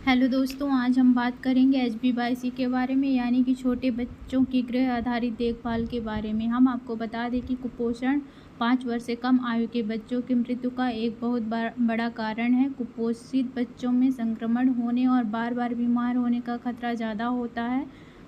Hello दोस्तों, आज हम बात करेंगे HbA1c के बारे में, यानी कि छोटे बच्चों की गृह आधारित देखभाल के बारे में। हम आपको बता दें कि कुपोषण 5 वर्ष से कम आयु के बच्चों की मृत्यु का एक बहुत बड़ा कारण है। कुपोषित बच्चों में संक्रमण होने और बार बार बीमार होने का खतरा ज़्यादा होता है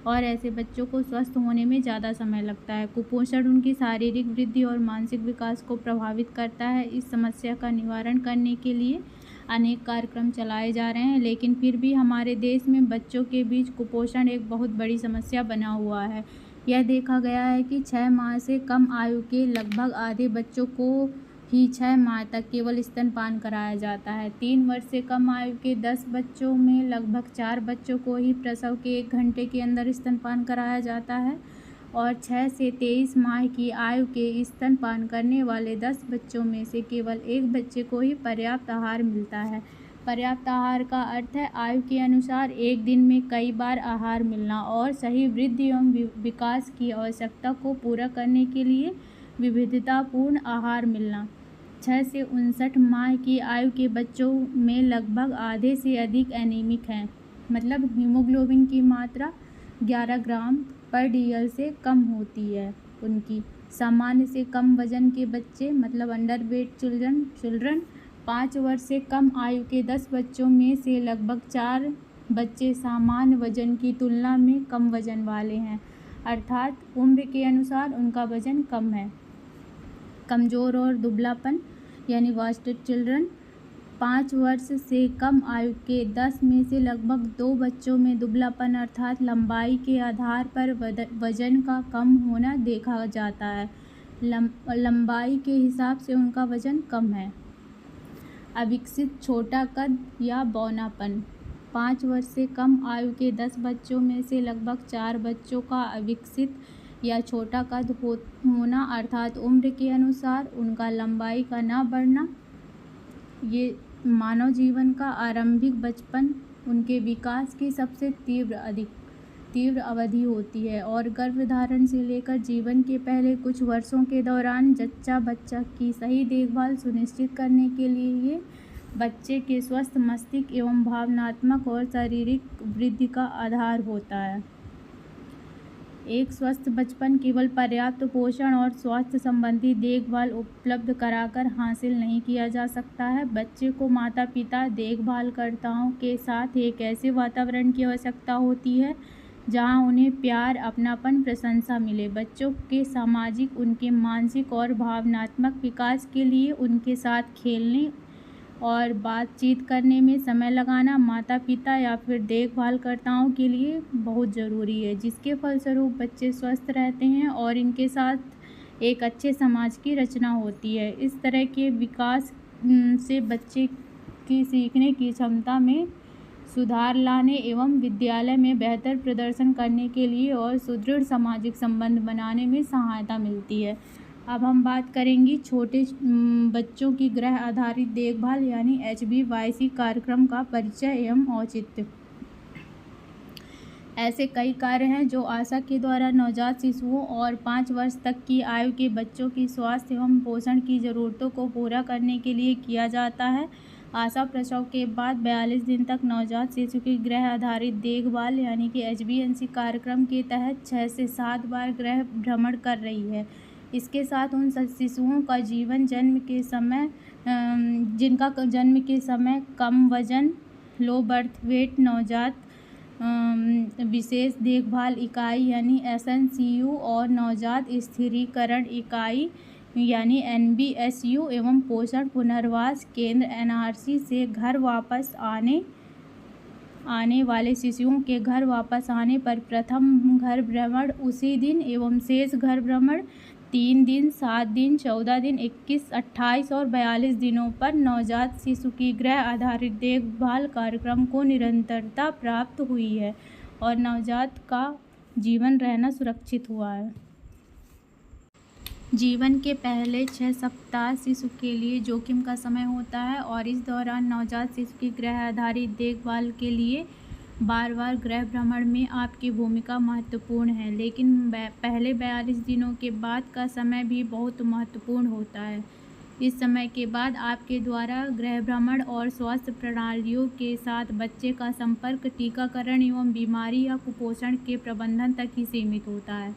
और ऐसे बच्चों को स्वस्थ होने में ज़्यादा समय लगता है। कुपोषण उनकी शारीरिक वृद्धि और मानसिक विकास को प्रभावित करता है। इस समस्या का निवारण करने के लिए अनेक कार्यक्रम चलाए जा रहे हैं, लेकिन फिर भी हमारे देश में बच्चों के बीच कुपोषण एक बहुत बड़ी समस्या बना हुआ है। यह देखा गया है कि 6 माह से कम आयु के लगभग आधे बच्चों को ही 6 माह तक केवल स्तनपान कराया जाता है। 3 वर्ष से कम आयु के 10 बच्चों में लगभग 4 बच्चों को ही प्रसव के 1 घंटे के अंदर स्तनपान कराया जाता है और 6 से 23 माह की आयु के स्तनपान करने वाले 10 बच्चों में से केवल 1 बच्चे को ही पर्याप्त आहार मिलता है। पर्याप्त आहार का अर्थ है आयु के अनुसार एक दिन में कई बार आहार मिलना और सही वृद्धि एवं विकास की आवश्यकता को पूरा करने के लिए विविधतापूर्ण आहार मिलना। 6 से 59 माह की आयु के बच्चों में लगभग आधे से अधिक एनीमिक हैं, मतलब हीमोग्लोबिन की मात्रा 11 ग्राम पर DL से कम होती है उनकी। सामान्य से कम वजन के बच्चे, मतलब अंडरवेट चिल्ड्रन 5 वर्ष से कम आयु के 10 बच्चों में से लगभग 4 बच्चे सामान्य वजन की तुलना में कम वजन वाले हैं, अर्थात उम्र के अनुसार उनका वजन कम है। कमज़ोर और दुबलापन, यानी वास्टेड चिल्ड्रन 5 वर्ष से कम आयु के 10 में से लगभग 2 बच्चों में दुबलापन अर्थात लंबाई के आधार पर वजन का कम होना देखा जाता है। लंबाई के हिसाब से उनका वजन कम है। अविकसित छोटा कद या बौनापन, 5 वर्ष से कम आयु के 10 बच्चों में से लगभग 4 बच्चों का अविकसित या छोटा कद होना अर्थात उम्र के अनुसार उनका लंबाई का ना बढ़ना। ये मानव जीवन का आरंभिक बचपन उनके विकास की सबसे तीव्र अवधि होती है और गर्भधारण से लेकर जीवन के पहले कुछ वर्षों के दौरान जच्चा बच्चा की सही देखभाल सुनिश्चित करने के लिए बच्चे के स्वस्थ मस्तिष्क एवं भावनात्मक और शारीरिक वृद्धि का आधार होता है। एक स्वस्थ बचपन केवल पर्याप्त पोषण और स्वास्थ्य संबंधी देखभाल उपलब्ध कराकर हासिल नहीं किया जा सकता है। बच्चे को माता पिता देखभालकर्ताओं के साथ एक ऐसे वातावरण की आवश्यकता होती है जहां उन्हें प्यार, अपनापन, प्रशंसा मिले। बच्चों के सामाजिक, उनके मानसिक और भावनात्मक विकास के लिए उनके साथ खेलने और बातचीत करने में समय लगाना माता पिता या फिर देखभालकर्ताओं के लिए बहुत ज़रूरी है, जिसके फलस्वरूप बच्चे स्वस्थ रहते हैं और इनके साथ एक अच्छे समाज की रचना होती है। इस तरह के विकास से बच्चे की सीखने की क्षमता में सुधार लाने एवं विद्यालय में बेहतर प्रदर्शन करने के लिए और सुदृढ़ सामाजिक संबंध बनाने में सहायता मिलती है। अब हम बात करेंगे छोटे बच्चों की गृह आधारित देखभाल यानी HbA1c कार्यक्रम का परिचय एवं औचित्य। ऐसे कई कार्य हैं जो आशा के द्वारा नवजात शिशुओं और 5 वर्ष तक की आयु के बच्चों की स्वास्थ्य एवं पोषण की ज़रूरतों को पूरा करने के लिए किया जाता है। आशा प्रसव के बाद 42 दिन तक नवजात शिशु की गृह आधारित देखभाल यानी कि HbA1c कार्यक्रम के तहत 6 से 7 बार गृह भ्रमण कर रही है। इसके साथ उन शिशुओं का जिनका जन्म के समय कम वजन, लो बर्थ वेट नवजात विशेष देखभाल इकाई यानी SNCU और नवजात स्थिरीकरण इकाई यानी NBSU एवं पोषण पुनर्वास केंद्र NRC से घर वापस आने वाले शिशुओं के घर वापस आने पर प्रथम घर भ्रमण उसी दिन एवं शेष घर भ्रमण 3 दिन, 7 दिन, 14 दिन, 21, 28 और 42 दिनों पर नवजात शिशु की गृह आधारित देखभाल कार्यक्रम को निरंतरता प्राप्त हुई है और नवजात का जीवन रहना सुरक्षित हुआ है। जीवन के पहले 6 सप्ताह शिशु के लिए जोखिम का समय होता है और इस दौरान नवजात शिशु की गृह आधारित देखभाल के लिए बार बार गृह भ्रमण में आपकी भूमिका महत्वपूर्ण है, लेकिन पहले 42 दिनों के बाद का समय भी बहुत महत्वपूर्ण होता है। इस समय के बाद आपके द्वारा गृह भ्रमण और स्वास्थ्य प्रणालियों के साथ बच्चे का संपर्क टीकाकरण एवं बीमारी या कुपोषण के प्रबंधन तक ही सीमित होता है।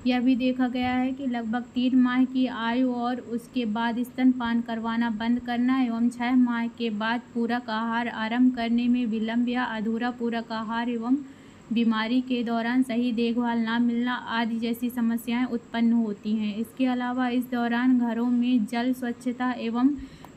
यह भी देखा गया है कि लगभग 3 माह की आयु और उसके बाद स्तनपान करवाना बंद करना एवं 6 माह के बाद पूरक आहार आरंभ करने में विलंब या अधूरा पूरक आहार एवं बीमारी के दौरान सही देखभाल न मिलना आदि जैसी समस्याएं उत्पन्न होती हैं। इसके अलावा इस दौरान घरों में जल स्वच्छता एवं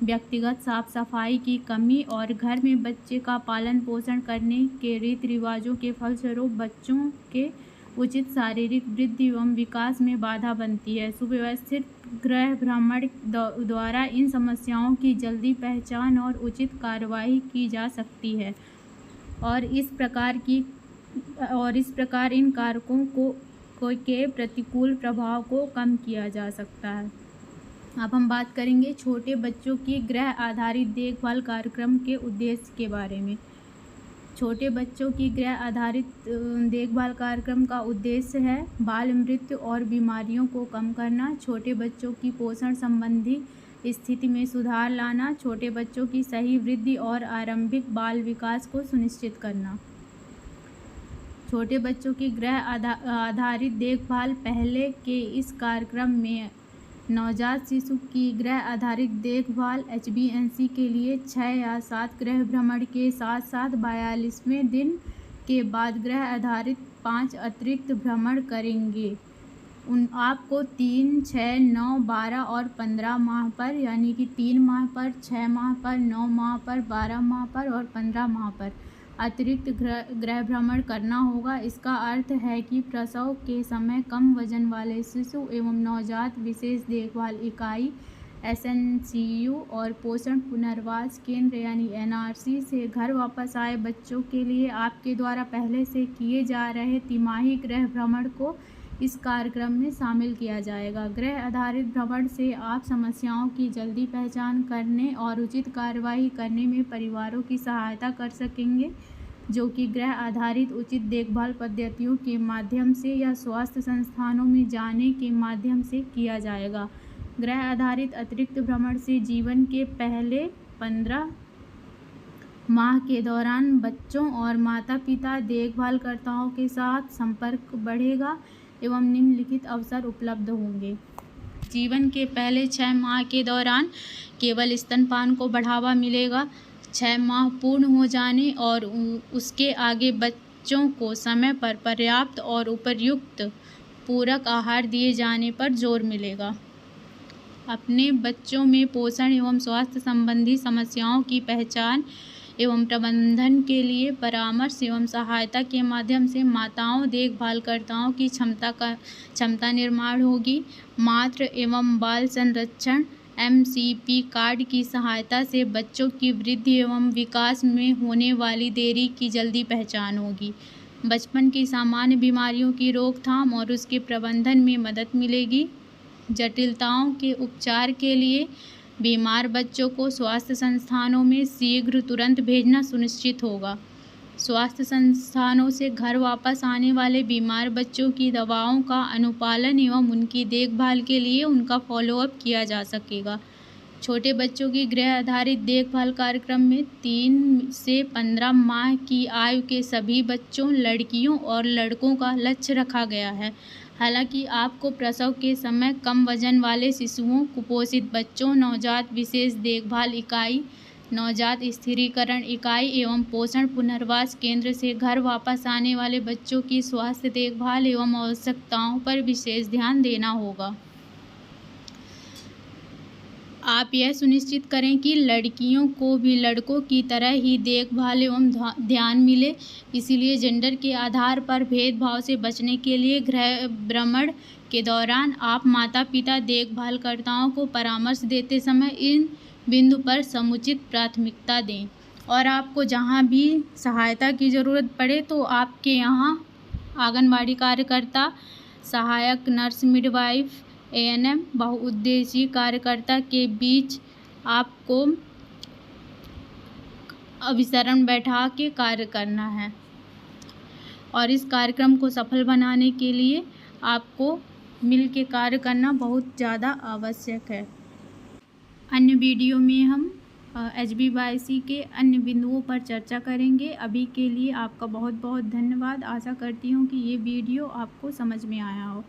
व्यक्तिगत साफ सफाई की कमी और घर में बच्चे का पालन पोषण करने के रीति रिवाजों के फलस्वरूप बच्चों के उचित शारीरिक वृद्धि एवं विकास में बाधा बनती है। सुव्यवस्थित गृह भ्रमण द्वारा इन समस्याओं की जल्दी पहचान और उचित कार्रवाई की जा सकती है और इस प्रकार इन कारकों के प्रतिकूल प्रभाव को कम किया जा सकता है। अब हम बात करेंगे छोटे बच्चों की गृह आधारित देखभाल कार्यक्रम के उद्देश्य के बारे में। छोटे बच्चों की गृह आधारित देखभाल कार्यक्रम का उद्देश्य है बाल मृत्यु और बीमारियों को कम करना, छोटे बच्चों की पोषण संबंधी स्थिति में सुधार लाना, छोटे बच्चों की सही वृद्धि और आरंभिक बाल विकास को सुनिश्चित करना। छोटे बच्चों की गृह आधारित देखभाल पहले के इस कार्यक्रम में नवजात शिशु की गृह आधारित देखभाल HbNC के लिए 6 या 7 गृह भ्रमण के साथ साथ 42वें दिन के बाद गृह आधारित 5 अतिरिक्त भ्रमण करेंगे। आपको 3, 6, 9, 12 और 15 माह पर यानी कि 3 माह पर, 6 माह पर, 9 माह पर, 12 माह पर और 15 माह पर अतिरिक्त गृह भ्रमण करना होगा। इसका अर्थ है कि प्रसव के समय कम वजन वाले शिशु एवं नवजात विशेष देखभाल इकाई SNCU और पोषण पुनर्वास केंद्र यानी NRC से घर वापस आए बच्चों के लिए आपके द्वारा पहले से किए जा रहे तिमाही गृह भ्रमण को इस कार्यक्रम में शामिल किया जाएगा। गृह आधारित भ्रमण से आप समस्याओं की जल्दी पहचान करने और उचित कार्रवाई करने में परिवारों की सहायता कर सकेंगे, जो कि गृह आधारित उचित देखभाल पद्धतियों के माध्यम से या स्वास्थ्य संस्थानों में जाने के माध्यम से किया जाएगा। गृह आधारित अतिरिक्त भ्रमण से जीवन के पहले 15 माह के दौरान बच्चों और माता पिता देखभालकर्ताओं के साथ संपर्क बढ़ेगा एवं निम्नलिखित अवसर उपलब्ध होंगे। जीवन के पहले 6 माह के दौरान केवल स्तनपान को बढ़ावा मिलेगा। 6 माह पूर्ण हो जाने और उसके आगे बच्चों को समय पर पर्याप्त और उपयुक्त पूरक आहार दिए जाने पर जोर मिलेगा। अपने बच्चों में पोषण एवं स्वास्थ्य संबंधी समस्याओं की पहचान एवं प्रबंधन के लिए परामर्श एवं सहायता के माध्यम से माताओं देखभालकर्ताओं की क्षमता निर्माण होगी। मातृ एवं बाल संरक्षण MCP कार्ड की सहायता से बच्चों की वृद्धि एवं विकास में होने वाली देरी की जल्दी पहचान होगी। बचपन की सामान्य बीमारियों की रोकथाम और उसके प्रबंधन में मदद मिलेगी। जटिलताओं के उपचार के लिए बीमार बच्चों को स्वास्थ्य संस्थानों में शीघ्र तुरंत भेजना सुनिश्चित होगा। स्वास्थ्य संस्थानों से घर वापस आने वाले बीमार बच्चों की दवाओं का अनुपालन एवं उनकी देखभाल के लिए उनका फॉलोअप किया जा सकेगा। छोटे बच्चों की गृह आधारित देखभाल कार्यक्रम में 3 से 15 माह की आयु के सभी बच्चों, लड़कियों और लड़कों का लक्ष्य रखा गया है। हालांकि आपको प्रसव के समय कम वजन वाले शिशुओं, कुपोषित बच्चों, नवजात विशेष देखभाल इकाई, नवजात स्थिरीकरण इकाई एवं पोषण पुनर्वास केंद्र से घर वापस आने वाले बच्चों की स्वास्थ्य देखभाल एवं आवश्यकताओं पर विशेष ध्यान देना होगा। आप यह सुनिश्चित करें कि लड़कियों को भी लड़कों की तरह ही देखभाल एवं ध्यान मिले। इसीलिए जेंडर के आधार पर भेदभाव से बचने के लिए गृह भ्रमण के दौरान आप माता पिता देखभालकर्ताओं को परामर्श देते समय इन बिंदु पर समुचित प्राथमिकता दें और आपको जहां भी सहायता की ज़रूरत पड़े तो आपके यहाँ आंगनबाड़ी कार्यकर्ता, सहायक नर्स, मिडवाइफ, ANM बहुउद्देशीय कार्यकर्ता के बीच आपको अभिसरण बैठा के कार्य करना है और इस कार्यक्रम को सफल बनाने के लिए आपको मिल के कार्य करना बहुत ज़्यादा आवश्यक है। अन्य वीडियो में हम HbA1c के अन्य बिंदुओं पर चर्चा करेंगे। अभी के लिए आपका बहुत बहुत धन्यवाद। आशा करती हूँ कि ये वीडियो आपको समझ में आया हो।